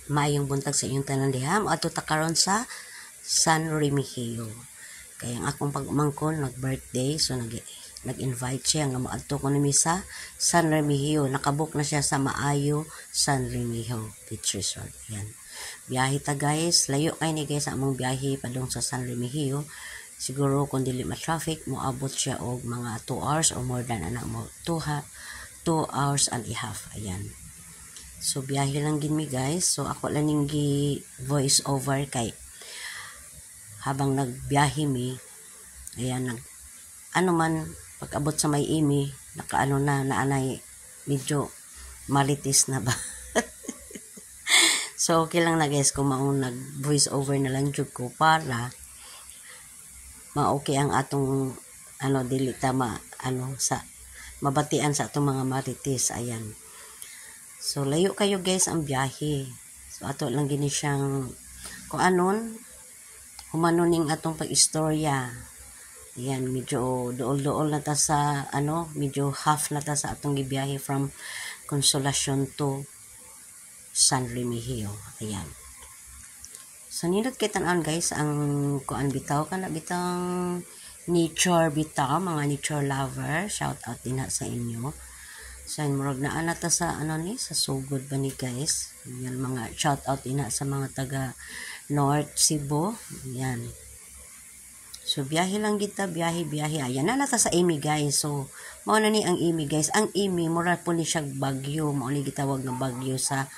Maayong buntag sa inyong tanan diha. Ato ta karon sa San Remigio. Kaya ang akong pag-umangkon nag-birthday, so nag-invite siya nga moadto ko nimi sa San Remigio. Nakabook na siya sa Maayo San Remigio Beach Resort. Yan. Biyahe ta guys. Layo kay ni guys among biyahe padung sa San Remigio. Siguro kung dili ma-traffic, moabot siya og mga 2 hours or more than 2 hours and a half. Ayan. So, biyahe lang gin mi guys. So, ako lang yung voice over kay habang nagbiyahe mi, ayan, pag abot sa may imi, nakaano na, naanay, medyo maritis na ba? So, okay lang na guys, kung maong nag-voice over na lang jud ko para ma-okay ang atong, dili ta mabatian sa atong mga maritis, ayan. So, layo kayo guys ang biyahe. So, ato lang gini siyang, kung humanoning atong pag-istorya. Ayan, medyo dool-dool na ta sa, medyo half na ta sa atong gibiyahe from Consolacion to San Remigio. Ayan. So, nindot kitaan guys, ang bitaw, bitang nature bitaw, mga nature lover. Shout out din sa inyo. So, murag na anata sa sa sugod ba ni guys. Yan, mga shout out ina sa mga taga North Cebu. Yan. So, biyahe lang kita, biyahe. Ayan, nanata sa Amy guys. So, mao na ni ang Amy guys. Ang Amy, mura po ni siya bagyo. Mao ni gitawag na bagyo sa,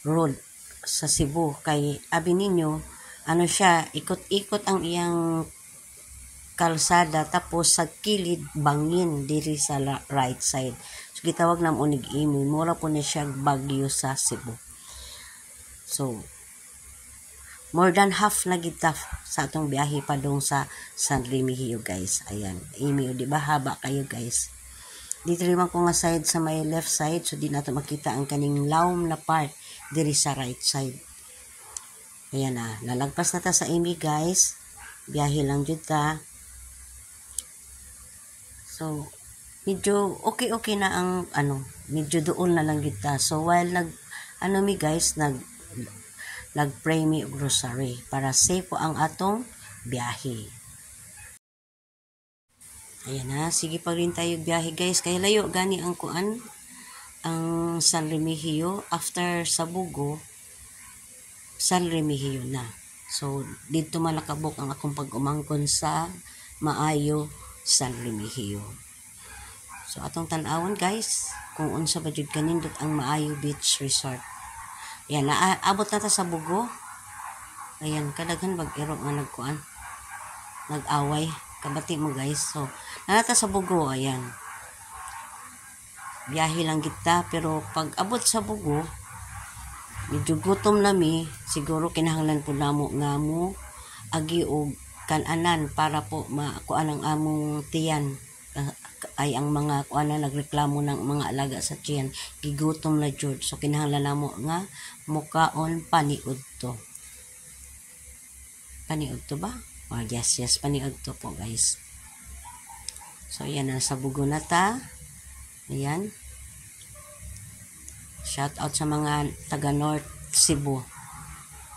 road sa Cebu. Kay, abi ninyo, siya, ikot-ikot ang iyang kalsada tapos sa kilid bangin diri sa right side. So gitawag na mo nig Amy, mura po ni siya bagyo sa Cebu. So more than half na kita sa atong biyahe padung sa San Remigio guys. Ayan, Amy, di ba haba kayo guys? Dito rin ko nga side sa may left side, so di nato makita ang kaning lawom na part diri sa right side. Ayan na, nalagpas na ta sa Amy guys. Biyahe lang jud ta. So, medyo okay na ang medyo doon na lang kita. So, while mi guys, nag-pray mi og rosary para safe po ang atong biyahe. Ayan na, sige pa rin tayo biyahe guys. Kaya layo gani ang ang San Remigio. After Sabugo, San Remigio na. So, dito malakabok ang akong pag-umangkon sa Maayo San Remigio. So, atong tanawon guys, kung unsa ba jud kanindot ang Maayo Beach Resort. Ayan, naabot na ta sa Bugo. Ayan, kadaghan bag-iro nga nag-away. Kabati mo guys. So, nanata sa Bugo, ayan. Biyahe lang kita, pero pag abot sa Bugo, medyo gutom nami, siguro kinahanglan po namo nga mo agi og kananan para po makuan ang among tiyan. Ay ang mga kuana nagreklamo ng mga alaga sa tiyan, gigutom na jud. So kinahanglan namo nga mukaon paniudto. Paniudto ba? Oh, yes, paniudto po guys. So ayan, nasa Bugo na ta. Ayan. Shout out sa mga taga North Cebu.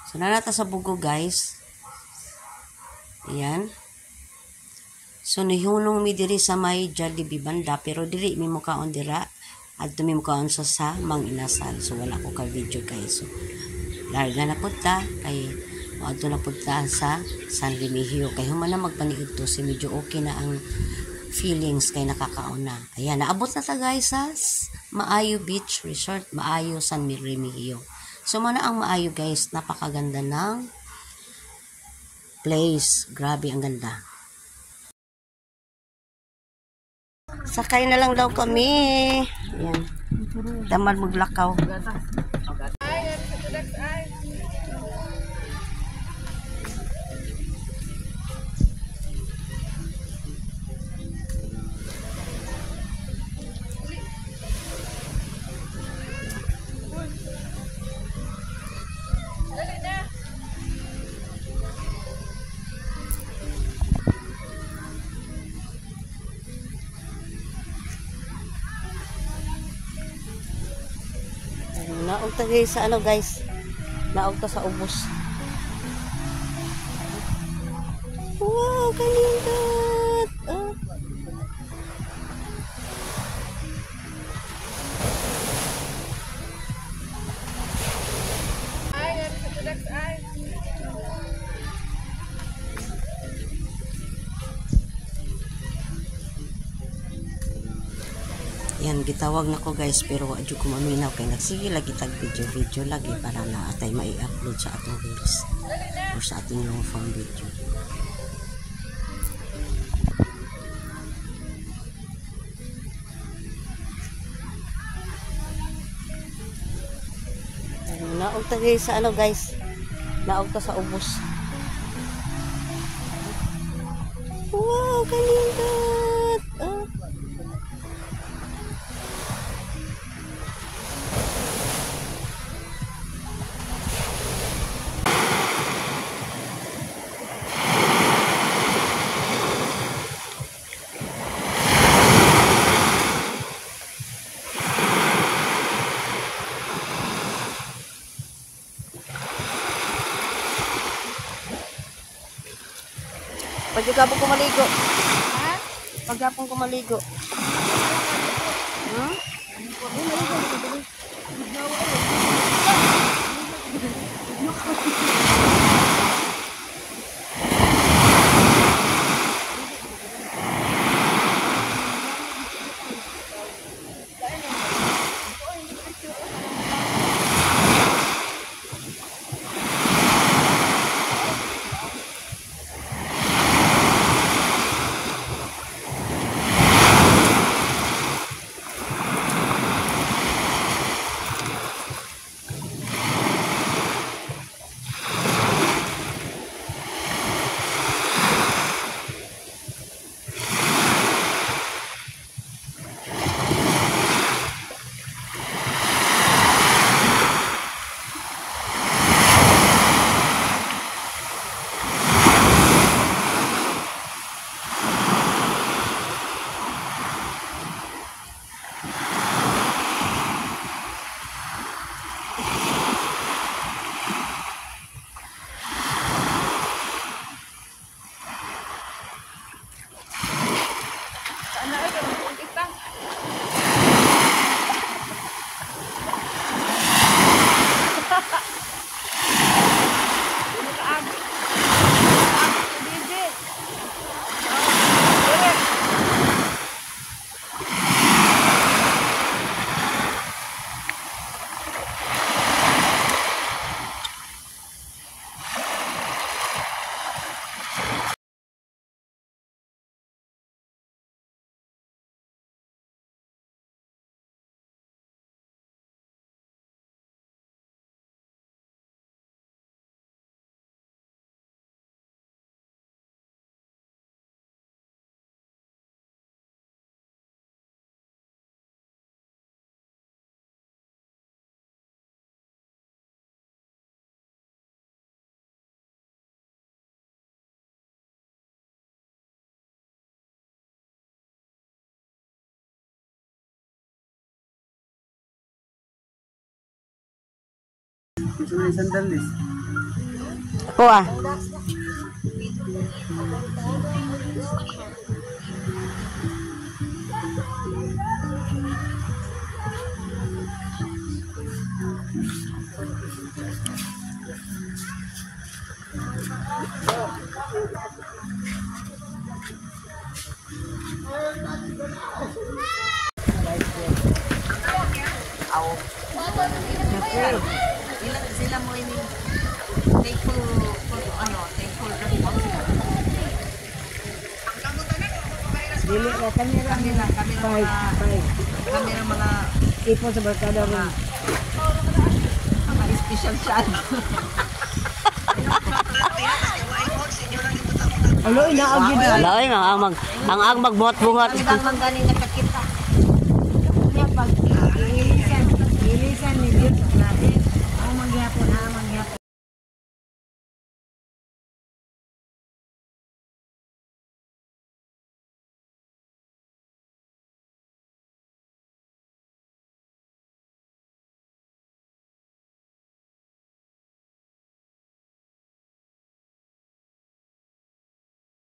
So nanata sa Bugo guys. Ayan. So, nihunong mi diri sa may Jollibee banda, pero diri mi mukaon dira, at mi mukaon sa Mang Inasal. So, wala ko ka-video guys. So, larga na punta, kay maadto na punta sa San Remigio. Kay human na magpaniid to, si medyo okay na ang feelings kay nakakaon na. Ayan, naabot na ta guys sa Maayo Beach Resort, Maayo San Remigio. So, muna ang Maayo guys, napakaganda ng place. Grabe, ang ganda. Sakay na lang daw kami. Ayan. Damar maglakaw. Naog ta guys sa ano guys. Naog ta sa ubos. Wow, kalindot. Oh. Yan, gitawag na ko guys, pero adyo ko maminaw kay nagsige lagi tag video lagi para na atay mai-upload sa atong reels or sa ating long form video. Naog ta guys sa ano guys. Naog ta sa ubos. Wow, kalindot. Oh. Pagkapon ko maligo. Ha? Pagkapon ko maligo. Hmm? Gusto mo yung sandalis? Ako ah. Ilan sila mo ini take full responsibility. Dili na kamera mga ipo sa barkada rin. mga special child. Alo inaagi din. Laoy ang magbuhat-buhat. Ang ganing nakakita.